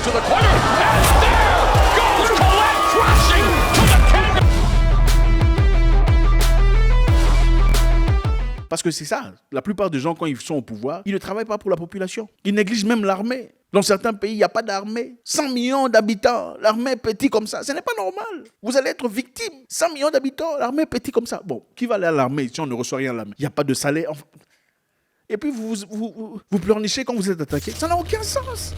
to the corner, and there goes Colette crashing to the canvas. Parce que c'est ça, la plupart des gens, quand ils sont au pouvoir, ils ne travaillent pas pour la population. Ils négligent même l'armée. Dans certains pays, il n'y a pas d'armée. 100 millions d'habitants, l'armée est petite comme ça. Ce n'est pas normal. Vous allez être victime. 100 millions d'habitants, l'armée est petite comme ça. Bon, qui va aller à l'armée si on ne reçoit rien à l'armée? Il n'y a pas de salaire. Et puis vous pleurnichez quand vous êtes attaqué. Ça n'a aucun sens.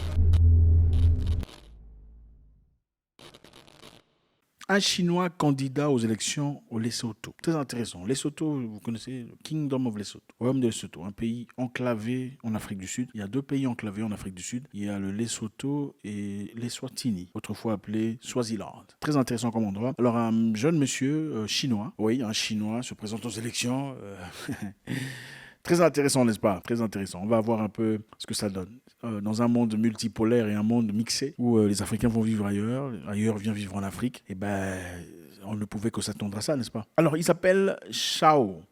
Un Chinois candidat aux élections au Lesotho. Très intéressant. Lesotho, vous connaissez le Kingdom of Lesotho. Royaume de Lesotho, un pays enclavé en Afrique du Sud. Il y a deux pays enclavés en Afrique du Sud. Il y a le Lesotho et l'Eswatini, autrefois appelé Swaziland. Très intéressant comme endroit. Alors un jeune monsieur chinois, oui, un Chinois se présente aux élections. Très intéressant, n'est-ce pas? Très intéressant. On va voir un peu ce que ça donne. Dans un monde multipolaire et un monde mixé, où les Africains vont vivre ailleurs vient vivre en Afrique, et on ne pouvait que s'attendre à ça, n'est-ce pas? Alors, il s'appelle Shao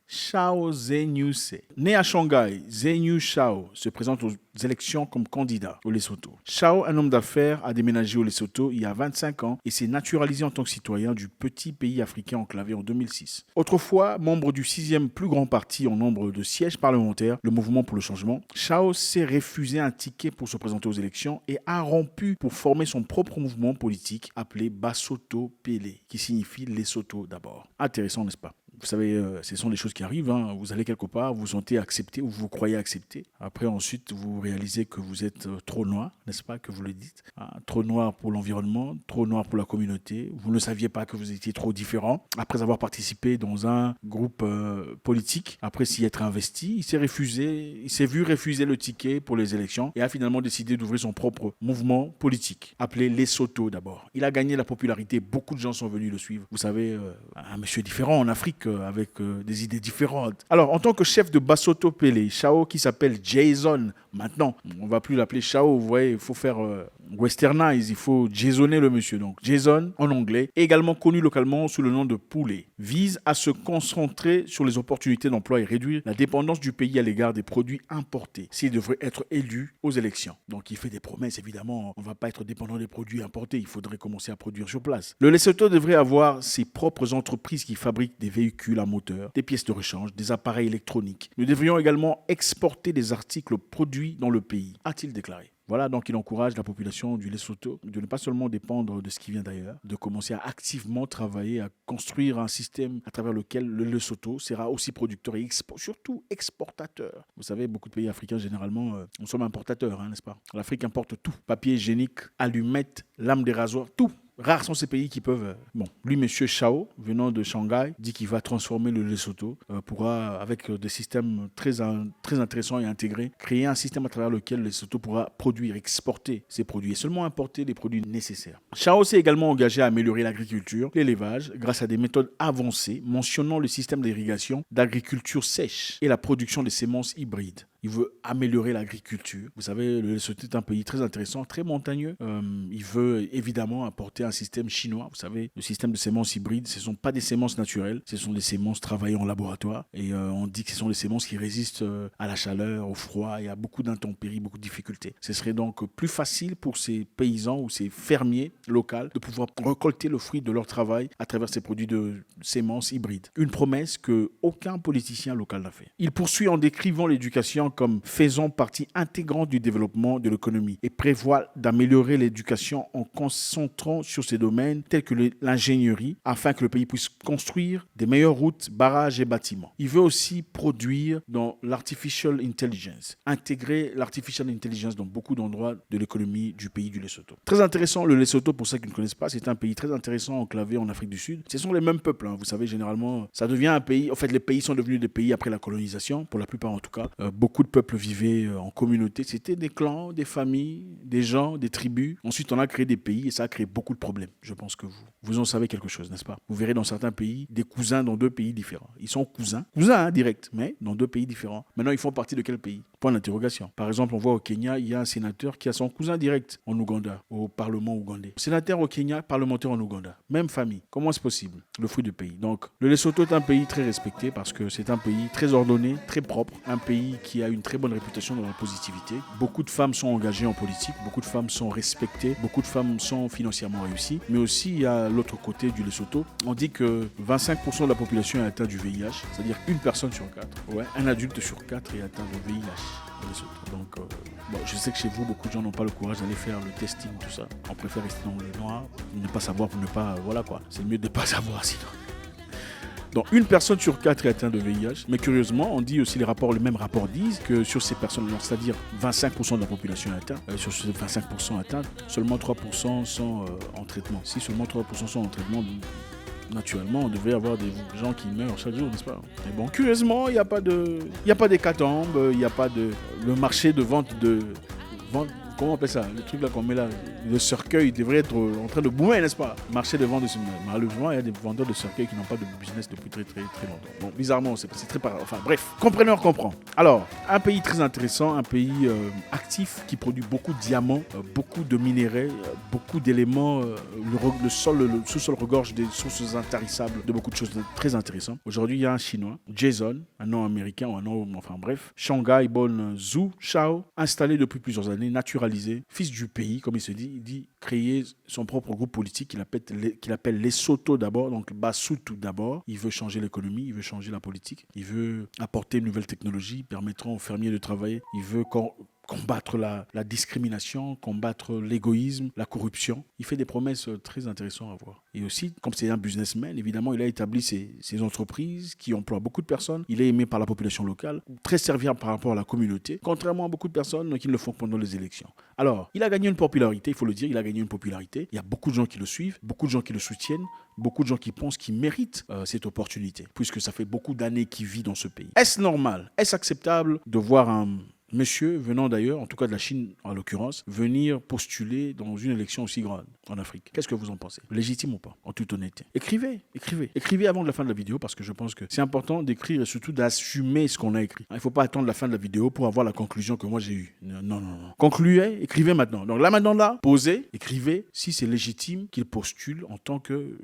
Zenyuse. Né à Shanghai, Zenyu Shao se présente aux élections comme candidat au Lesotho. Shao, un homme d'affaires, a déménagé au Lesotho il y a 25 ans et s'est naturalisé en tant que citoyen du petit pays africain enclavé en 2006. Autrefois, membre du 6e plus grand parti en nombre de sièges parlementaires, le Mouvement pour le changement, Shao s'est refusé un ticket pour se présenter aux élections et a rompu pour former son propre mouvement politique appelé Basotho Pele, qui signifie Lesotho d'abord. Intéressant, n'est-ce pas? Vous savez, ce sont des choses qui arrivent. Hein. Vous allez quelque part, vous vous sentez accepté ou vous croyez accepté. Après, ensuite, vous réalisez que vous êtes trop noir, n'est-ce pas, que vous le dites. Hein, trop noir pour l'environnement, trop noir pour la communauté. Vous ne saviez pas que vous étiez trop différent. Après avoir participé dans un groupe politique, après s'y être investi, il s'est vu refuser le ticket pour les élections et a finalement décidé d'ouvrir son propre mouvement politique, appelé Lesotho d'abord. Il a gagné la popularité. Beaucoup de gens sont venus le suivre. Vous savez, un monsieur différent en Afrique, avec des idées différentes. Alors, en tant que chef de Basotho Pele, Shao, qui s'appelle Jason, maintenant, on ne va plus l'appeler Shao, vous voyez, il faut faire westernize, il faut jasonner le monsieur. Donc, Jason, en anglais, également connu localement sous le nom de Poulet, vise à se concentrer sur les opportunités d'emploi et réduire la dépendance du pays à l'égard des produits importés, s'il devrait être élu aux élections. Donc, il fait des promesses, évidemment, on ne va pas être dépendant des produits importés, il faudrait commencer à produire sur place. Le Lesotho devrait avoir ses propres entreprises qui fabriquent des véhicules à moteur, des pièces de rechange, des appareils électroniques. Nous devrions également exporter des articles produits dans le pays, a-t-il déclaré. Voilà, donc il encourage la population du Lesotho de ne pas seulement dépendre de ce qui vient d'ailleurs, de commencer à activement travailler, à construire un système à travers lequel le Lesotho sera aussi producteur et surtout exportateur. Vous savez, beaucoup de pays africains, généralement, nous sommes importateurs, n'est-ce pas? L'Afrique importe tout. Papier hygiénique, allumettes, lames de rasoir, tout. Rares sont ces pays qui peuvent... Bon, lui, M. Shao, venant de Shanghai, dit qu'il va transformer le Lesotho, pourra, avec des systèmes très intéressants et intégrés, créer un système à travers lequel le Lesotho pourra produire, exporter ses produits et seulement importer les produits nécessaires. Shao s'est également engagé à améliorer l'agriculture, l'élevage, grâce à des méthodes avancées mentionnant le système d'irrigation, d'agriculture sèche et la production des semences hybrides. Il veut améliorer l'agriculture. Vous savez, le Lesotho est un pays très intéressant, très montagneux. Il veut évidemment apporter un système chinois. Vous savez, le système de semences hybrides, ce ne sont pas des semences naturelles, ce sont des semences travaillées en laboratoire. Et on dit que ce sont des semences qui résistent à la chaleur, au froid et à beaucoup d'intempéries, beaucoup de difficultés. Ce serait donc plus facile pour ces paysans ou ces fermiers locaux de pouvoir récolter le fruit de leur travail à travers ces produits de semences hybrides. Une promesse qu'aucun politicien local n'a fait. Il poursuit en décrivant l'éducation comme faisant partie intégrante du développement de l'économie et prévoit d'améliorer l'éducation en concentrant sur ces domaines tels que l'ingénierie afin que le pays puisse construire des meilleures routes, barrages et bâtiments. Il veut aussi produire dans l'artificial intelligence, intégrer l'artificial intelligence dans beaucoup d'endroits de l'économie du pays du Lesotho. Très intéressant, le Lesotho, pour ceux qui ne connaissent pas, c'est un pays très intéressant enclavé en Afrique du Sud. Ce sont les mêmes peuples, vous savez, généralement, ça devient un pays, en fait, les pays sont devenus des pays après la colonisation, pour la plupart en tout cas. Beaucoup de peuples vivaient en communauté. C'était des clans, des familles, des gens, des tribus. Ensuite, on a créé des pays et ça a créé beaucoup de problèmes. Je pense que vous en savez quelque chose, n'est-ce pas? Vous verrez dans certains pays des cousins dans deux pays différents. Ils sont cousins direct, mais dans deux pays différents. Maintenant, ils font partie de quel pays? Point d'interrogation. Par exemple, on voit au Kenya, il y a un sénateur qui a son cousin direct en Ouganda, au Parlement ougandais. Sénateur au Kenya, parlementaire en Ouganda. Même famille. Comment c'est possible? Le fruit du pays. Donc, le Lesotho est un pays très respecté parce que c'est un pays très ordonné, très propre. Un pays qui a a une très bonne réputation dans la positivité. Beaucoup de femmes sont engagées en politique, beaucoup de femmes sont respectées, beaucoup de femmes sont financièrement réussies. Mais aussi, il y a l'autre côté du Lesotho. On dit que 25% de la population est atteinte du VIH, c'est-à-dire une personne sur 4. Ouais, un adulte sur 4 est atteint de VIH. Donc, je sais que chez vous, beaucoup de gens n'ont pas le courage d'aller faire le testing, tout ça. On préfère rester dans le noir, ne pas savoir pour ne pas... Voilà quoi, c'est mieux de ne pas savoir sinon. Donc, une personne sur 4 est atteinte de VIH. Mais curieusement, on dit aussi, les mêmes rapports disent que sur ces personnes, c'est-à-dire 25% de la population est atteinte, sur ces 25% atteintes, seulement 3% sont en traitement. Si seulement 3% sont en traitement, naturellement, on devrait avoir des gens qui meurent chaque jour, n'est-ce pas? Mais bon, curieusement, il n'y a pas d'hécatombe, il n'y a pas de... Le marché de vente comment on appelle ça? Le truc là qu'on met là, le cercueil devrait être en train de boomer, n'est-ce pas? Marché de vente de cercueil. Malheureusement, il y a des vendeurs de cercueils qui n'ont pas de business depuis très très très longtemps. Bon, bizarrement, c'est très pas... Enfin bref, compreneur comprend. Alors, un pays très intéressant, un pays actif qui produit beaucoup de diamants, beaucoup de minéraux, beaucoup d'éléments. Le sous-sol regorge des sources intarissables de beaucoup de choses très intéressantes. Aujourd'hui, il y a un Chinois, Jason, un nom américain ou un nom... Enfin bref, Shanghai Bon Zhu Shao, installé depuis plusieurs années, naturalisé, fils du pays, comme il se dit, il dit créer son propre groupe politique qu'il appelle Lesotho d'abord, donc Basotho d'abord. Il veut changer l'économie, il veut changer la politique, il veut apporter une nouvelle technologie permettant aux fermiers de travailler, il veut combattre la discrimination, combattre l'égoïsme, la corruption. Il fait des promesses très intéressantes à voir. Et aussi, comme c'est un businessman, évidemment, il a établi ses entreprises qui emploient beaucoup de personnes. Il est aimé par la population locale, très serviable par rapport à la communauté, contrairement à beaucoup de personnes qui le font pendant les élections. Alors, il a gagné une popularité, il faut le dire, il a gagné une popularité. Il y a beaucoup de gens qui le suivent, beaucoup de gens qui le soutiennent, beaucoup de gens qui pensent qu'il mérite cette opportunité, puisque ça fait beaucoup d'années qu'il vit dans ce pays. Est-ce normal? Est-ce acceptable de voir un monsieur venant d'ailleurs, en tout cas de la Chine en l'occurrence, venir postuler dans une élection aussi grande en Afrique? Qu'est-ce que vous en pensez? Légitime ou pas? En toute honnêteté. Écrivez avant la fin de la vidéo parce que je pense que c'est important d'écrire et surtout d'assumer ce qu'on a écrit. Il ne faut pas attendre la fin de la vidéo pour avoir la conclusion que moi j'ai eue. Non. Concluez, écrivez maintenant. Donc là maintenant, posez, écrivez si c'est légitime qu'il postule en tant que...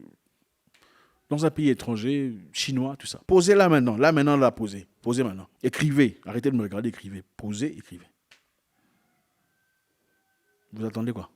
dans un pays étranger, chinois, tout ça. Posez là maintenant, posez. Posez maintenant. Écrivez. Arrêtez de me regarder, écrivez. Posez, écrivez. Vous attendez quoi?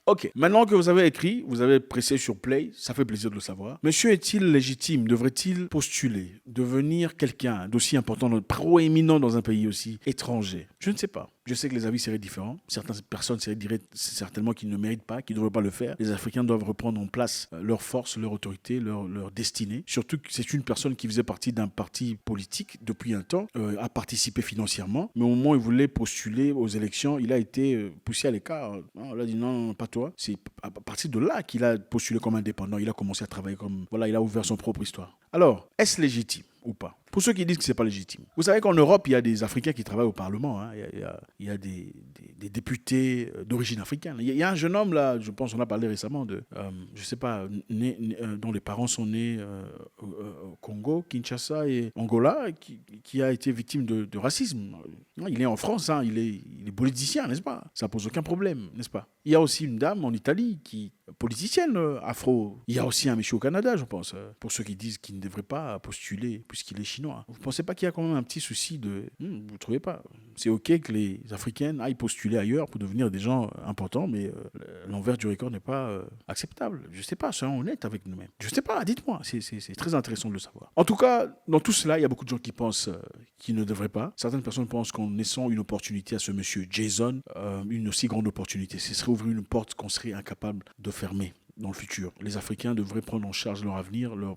Ok, maintenant que vous avez écrit, vous avez pressé sur play, ça fait plaisir de le savoir. Monsieur est-il légitime? Devrait-il postuler, devenir quelqu'un d'aussi important, proéminent dans un pays aussi étranger? Je ne sais pas. Je sais que les avis seraient différents. Certaines personnes diraient certainement qu'ils ne méritent pas, qu'ils ne devraient pas le faire. Les Africains doivent reprendre en place leur force, leur autorité, leur destinée. Surtout que c'est une personne qui faisait partie d'un parti politique depuis un temps, a participé financièrement. Mais au moment où il voulait postuler aux élections, il a été poussé à l'écart. On a dit non, pas toi. C'est à partir de là qu'il a postulé comme indépendant. Il a commencé à travailler comme... Voilà, il a ouvert son propre histoire. Alors, est-ce légitime ou pas? Pour ceux qui disent que ce n'est pas légitime. Vous savez qu'en Europe, il y a des Africains qui travaillent au Parlement. Hein. Il y a des députés d'origine africaine. Il y a un jeune homme, là, je pense, on a parlé récemment, je ne sais pas, dont les parents sont nés au Congo, Kinshasa et Angola, qui a été victime de racisme. Il est en France, hein, il est politicien, n'est-ce pas? Ça ne pose aucun problème, n'est-ce pas? Il y a aussi une dame en Italie politicienne afro. Il y a aussi un monsieur au Canada, je pense, pour ceux qui disent qu'il ne devrait pas postuler puisqu'il est chinois. Vous ne pensez pas qu'il y a quand même un petit souci de... vous ne trouvez pas? C'est OK que les Africaines aillent postuler ailleurs pour devenir des gens importants, mais l'envers du record n'est pas acceptable. Je ne sais pas, soyons honnêtes avec nous-mêmes. Je ne sais pas, dites-moi, c'est très intéressant de le savoir. En tout cas, dans tout cela, il y a beaucoup de gens qui pensent qu'il ne devrait pas. Certaines personnes pensent qu'en laissant une opportunité à ce monsieur Jason, une aussi grande opportunité, ce serait ouvrir une porte qu'on serait incapable de fermer dans le futur. Les Africains devraient prendre en charge leur avenir, leur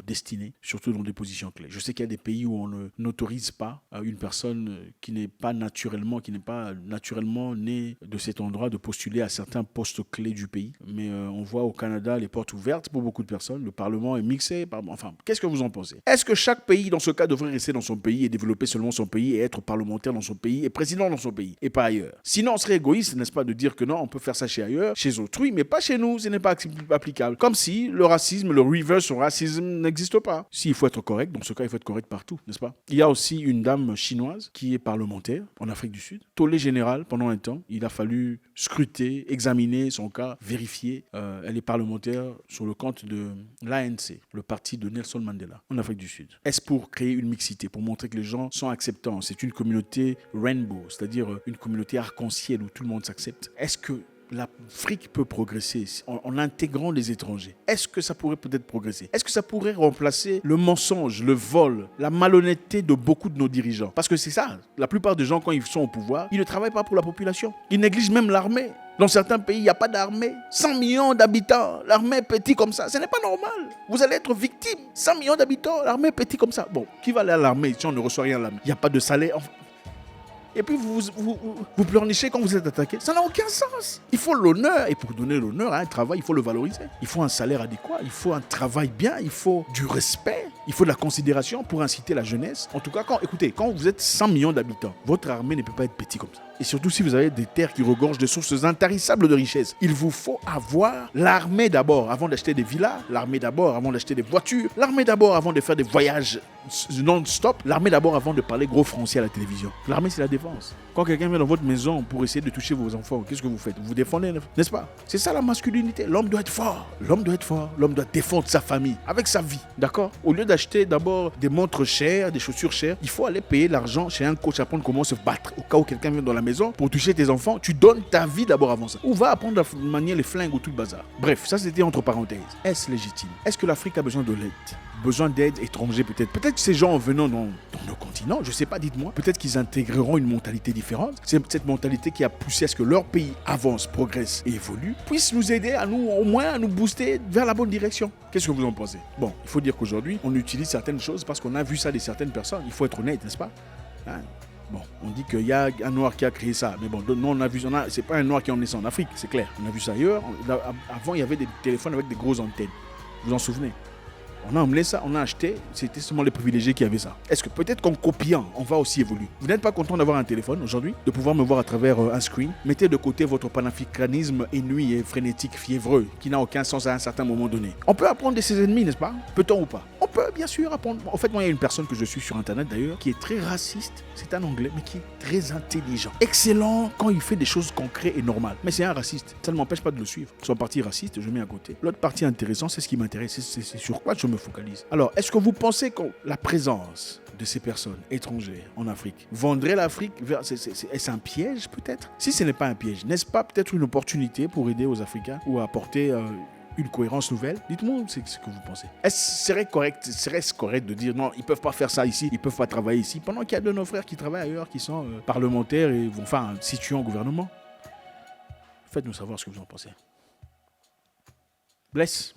destinée, surtout dans des positions clés. Je sais qu'il y a des pays où on n'autorise pas une personne qui n'est pas naturellement née de cet endroit de postuler à certains postes clés du pays. Mais on voit au Canada les portes ouvertes pour beaucoup de personnes. Le Parlement est mixé. Enfin, qu'est-ce que vous en pensez? Est-ce que chaque pays, dans ce cas, devrait rester dans son pays et développer seulement son pays et être parlementaire dans son pays et président dans son pays et pas ailleurs? Sinon, on serait égoïste, n'est-ce pas, de dire que non, on peut faire ça chez autrui, mais pas chez nous. Ce n'est pas applicable. Comme si le racisme, le reverse racisme n'existe pas. S'il faut être correct, dans ce cas, il faut être correct partout, n'est-ce pas? Il y a aussi une dame chinoise qui est parlementaire en Afrique du Sud. Tollé général pendant un temps. Il a fallu scruter, examiner son cas, vérifier. Elle est parlementaire sur le compte de l'ANC, le parti de Nelson Mandela, en Afrique du Sud. Est-ce pour créer une mixité, pour montrer que les gens sont acceptants? C'est une communauté rainbow, c'est-à-dire une communauté arc-en-ciel où tout le monde s'accepte. Est-ce que l'Afrique peut progresser en intégrant les étrangers? Est-ce que ça pourrait peut-être progresser? Est-ce que ça pourrait remplacer le mensonge, le vol, la malhonnêteté de beaucoup de nos dirigeants? Parce que c'est ça, la plupart des gens, quand ils sont au pouvoir, ils ne travaillent pas pour la population. Ils négligent même l'armée. Dans certains pays, il n'y a pas d'armée. 100 millions d'habitants, l'armée est petite comme ça. Ce n'est pas normal. Vous allez être victime. 100 millions d'habitants, l'armée est petite comme ça. Bon, qui va aller à l'armée si on ne reçoit rien à l'armée? Il n'y a pas de salaire. Enfin, et puis vous pleurnichez quand vous êtes attaqué. Ça n'a aucun sens. Il faut l'honneur. Et pour donner l'honneur à un travail, il faut le valoriser. Il faut un salaire adéquat. Il faut un travail bien. Il faut du respect. Il faut de la considération pour inciter la jeunesse. En tout cas, quand vous êtes 100 millions d'habitants, votre armée ne peut pas être petite comme ça. Et surtout si vous avez des terres qui regorgent de sources intarissables de richesse. Il vous faut avoir l'armée d'abord avant d'acheter des villas, l'armée d'abord avant d'acheter des voitures, l'armée d'abord avant de faire des voyages non-stop, l'armée d'abord avant de parler gros français à la télévision. L'armée, c'est la défense. Quand quelqu'un vient dans votre maison pour essayer de toucher vos enfants, qu'est-ce que vous faites? Vous défendez, n'est-ce pas? C'est ça la masculinité. L'homme doit être fort. L'homme doit être fort. L'homme doit défendre sa famille avec sa vie. D'accord? Au lieu d'acheter d'abord des montres chères, des chaussures chères, il faut aller payer l'argent chez un coach, apprendre comment se battre. Au cas où quelqu'un vient dans la maison pour toucher tes enfants, tu donnes ta vie d'abord avant ça. Ou va apprendre à manier les flingues ou tout le bazar. Bref, ça c'était entre parenthèses. Est-ce légitime? Est-ce que l'Afrique a besoin de l'aide? Besoin d'aide étrangère peut-être. Peut-être que ces gens en venant dans nos continents, je sais pas, dites-moi, peut-être qu'ils intégreront une mentalité différente. C'est cette mentalité qui a poussé à ce que leur pays avance, progresse et évolue, puisse nous aider à nous, au moins à nous booster vers la bonne direction. Qu'est-ce que vous en pensez? Bon, il faut dire qu'aujourd'hui, on utilise certaines choses parce qu'on a vu ça de certaines personnes. Il faut être honnête, n'est-ce pas? Hein? Bon, on dit qu'il y a un noir qui a créé ça, mais bon, nous on a vu, c'est pas un noir qui est né en Afrique, c'est clair. On a vu ça ailleurs. Avant, il y avait des téléphones avec des grosses antennes. Vous vous en souvenez? On a emmené ça, on a acheté, c'était seulement les privilégiés qui avaient ça. Est-ce que peut-être qu'en copiant, on va aussi évoluer? Vous n'êtes pas content d'avoir un téléphone aujourd'hui, de pouvoir me voir à travers un screen? Mettez de côté votre panafricanisme ennuyé et frénétique, fiévreux, qui n'a aucun sens à un certain moment donné. On peut apprendre de ses ennemis, n'est-ce pas? Peut-on ou pas? On peut bien sûr apprendre. En fait, moi, il y a une personne que je suis sur Internet d'ailleurs, qui est très raciste, c'est un anglais, mais qui est très intelligent. Excellent quand il fait des choses concrètes et normales. Mais c'est un raciste, ça ne m'empêche pas de le suivre. Son parti raciste, je mets à côté. L'autre partie intéressant, c'est ce qui m'intéresse, c'est sur quoi je me focalise. Alors, est-ce que vous pensez que la présence de ces personnes étrangères en Afrique vendrait l'Afrique vers... Est-ce un piège peut-être? Si ce n'est pas un piège, n'est-ce pas peut-être une opportunité pour aider aux Africains ou à apporter une cohérence nouvelle? Dites-moi ce que vous pensez. Serait-ce correct de dire non, ils ne peuvent pas faire ça ici, ils ne peuvent pas travailler ici, pendant qu'il y a de nos frères qui travaillent ailleurs, qui sont parlementaires et situés en gouvernement? Faites-nous savoir ce que vous en pensez. Bless.